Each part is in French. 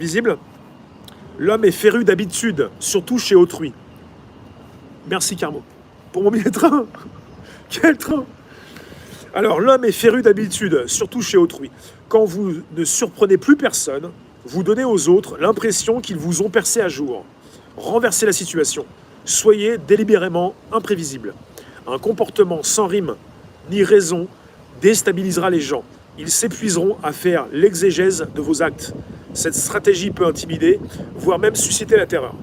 Visible. L'homme est féru d'habitude, surtout chez autrui. Merci Carmo. Pour mon billet de train. Quel train? Alors, l'homme est féru d'habitude, surtout chez autrui. Quand vous ne surprenez plus personne, vous donnez aux autres l'impression qu'ils vous ont percé à jour. Renversez la situation. Soyez délibérément imprévisible. Un comportement sans rime ni raison déstabilisera les gens. Ils s'épuiseront à faire l'exégèse de vos actes. Cette stratégie peut intimider, voire même susciter la terreur.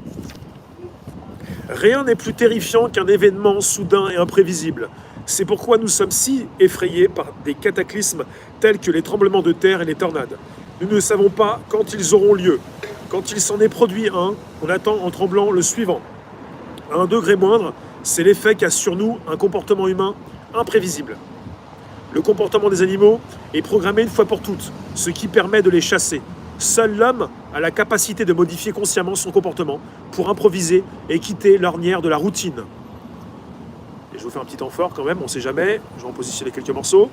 Rien n'est plus terrifiant qu'un événement soudain et imprévisible. C'est pourquoi nous sommes si effrayés par des cataclysmes tels que les tremblements de terre et les tornades. Nous ne savons pas quand ils auront lieu. Quand il s'en est produit un, on attend en tremblant le suivant. À un degré moindre, c'est l'effet qu'a sur nous un comportement humain imprévisible. Le comportement des animaux est programmé une fois pour toutes, ce qui permet de les chasser. Seul l'homme a la capacité de modifier consciemment son comportement pour improviser et quitter l'ornière de la routine. Et je vais vous faire un petit temps fort quand même, on ne sait jamais. Je vais en positionner quelques morceaux.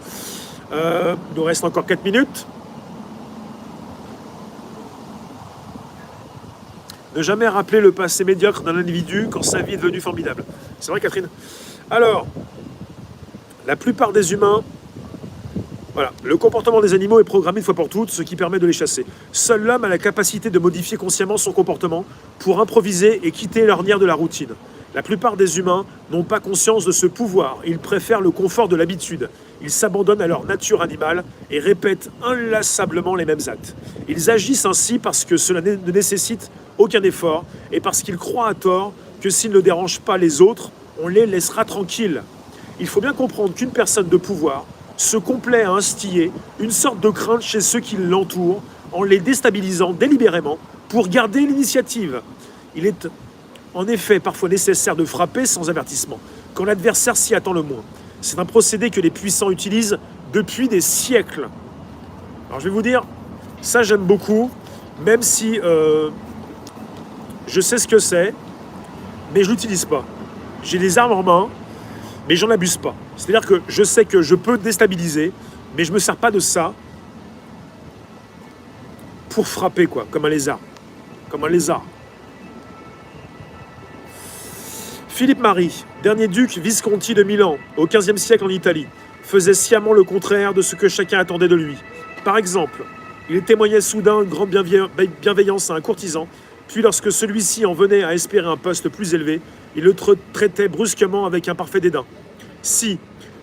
Il nous reste encore 4 minutes. Ne jamais rappeler le passé médiocre d'un individu quand sa vie est devenue formidable. C'est vrai, Catherine? Alors, la plupart des humains... Voilà, le comportement des animaux est programmé une fois pour toutes, ce qui permet de les chasser. Seul l'homme a la capacité de modifier consciemment son comportement pour improviser et quitter l'ornière de la routine. La plupart des humains n'ont pas conscience de ce pouvoir. Ils préfèrent le confort de l'habitude. Ils s'abandonnent à leur nature animale et répètent inlassablement les mêmes actes. Ils agissent ainsi parce que cela ne nécessite aucun effort et parce qu'ils croient à tort que s'ils ne dérangent pas les autres, on les laissera tranquilles. Il faut bien comprendre qu'une personne de pouvoir se complaît à instiller une sorte de crainte chez ceux qui l'entourent en les déstabilisant délibérément pour garder l'initiative. Il est en effet parfois nécessaire de frapper sans avertissement, quand l'adversaire s'y attend le moins. C'est un procédé que les puissants utilisent depuis des siècles. Alors je vais vous dire, ça j'aime beaucoup, même si je sais ce que c'est, mais je ne l'utilise pas. J'ai des armes en main, mais j'en abuse pas. C'est-à-dire que je sais que je peux déstabiliser, mais je ne me sers pas de ça pour frapper, quoi, comme un lézard. Comme un lézard. Philippe Marie, dernier duc Visconti de Milan, au XVe siècle en Italie, faisait sciemment le contraire de ce que chacun attendait de lui. Par exemple, il témoignait soudain une grande bienveillance à un courtisan, puis lorsque celui-ci en venait à espérer un poste plus élevé, il le traitait brusquement avec un parfait dédain. Si,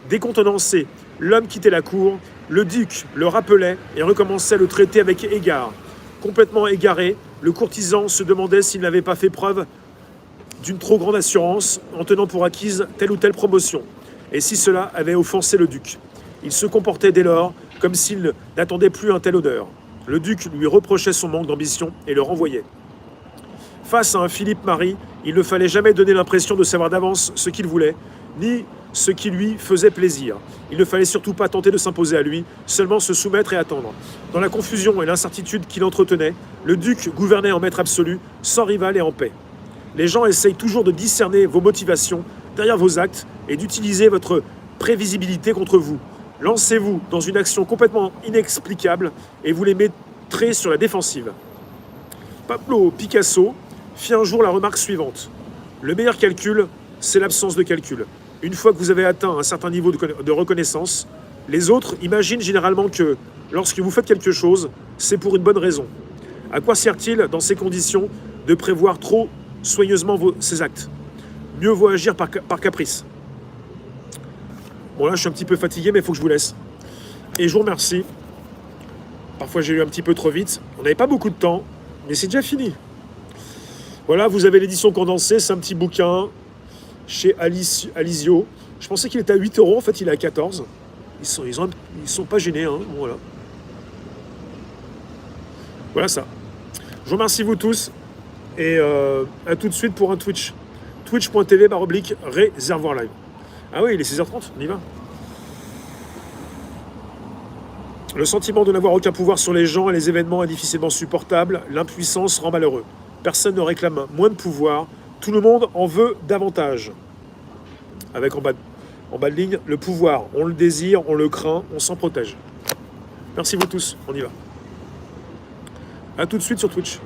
décontenancé, l'homme quittait la cour, le duc le rappelait et recommençait à le traiter avec égard. Complètement égaré, le courtisan se demandait s'il n'avait pas fait preuve d'une trop grande assurance en tenant pour acquise telle ou telle promotion, et si cela avait offensé le duc. Il se comportait dès lors comme s'il n'attendait plus un tel honneur. Le duc lui reprochait son manque d'ambition et le renvoyait. Face à un Philippe Marie, il ne fallait jamais donner l'impression de savoir d'avance ce qu'il voulait, ni ce qui lui faisait plaisir. Il ne fallait surtout pas tenter de s'imposer à lui, seulement se soumettre et attendre. Dans la confusion et l'incertitude qu'il entretenait, le duc gouvernait en maître absolu, sans rival et en paix. Les gens essayent toujours de discerner vos motivations derrière vos actes et d'utiliser votre prévisibilité contre vous. Lancez-vous dans une action complètement inexplicable et vous les mettrez sur la défensive. Pablo Picasso fit un jour la remarque suivante. Le meilleur calcul, c'est l'absence de calcul. Une fois que vous avez atteint un certain niveau de reconnaissance, les autres imaginent généralement que lorsque vous faites quelque chose, c'est pour une bonne raison. À quoi sert-il, dans ces conditions, de prévoir trop soigneusement ses actes? Mieux vaut agir par caprice. Bon là, je suis un petit peu fatigué, mais il faut que je vous laisse. Et je vous remercie. Parfois, j'ai eu un petit peu trop vite. On n'avait pas beaucoup de temps, mais c'est déjà fini. Voilà, vous avez l'édition condensée, c'est un petit bouquin chez Alizio. Je pensais qu'il était à 8 €, en fait il est à 14. Ils sont pas gênés, hein. Bon, voilà. Voilà ça. Je vous remercie vous tous et à tout de suite pour un Twitch. Twitch.tv/réservoir live. Ah oui, il est 16h30, on y va. Le sentiment de n'avoir aucun pouvoir sur les gens et les événements est difficilement supportable. L'impuissance rend malheureux. Personne ne réclame moins de pouvoir. Tout le monde en veut davantage. Avec en bas de ligne, le pouvoir, on le désire, on le craint, on s'en protège. Merci vous tous, on y va. A tout de suite sur Twitch.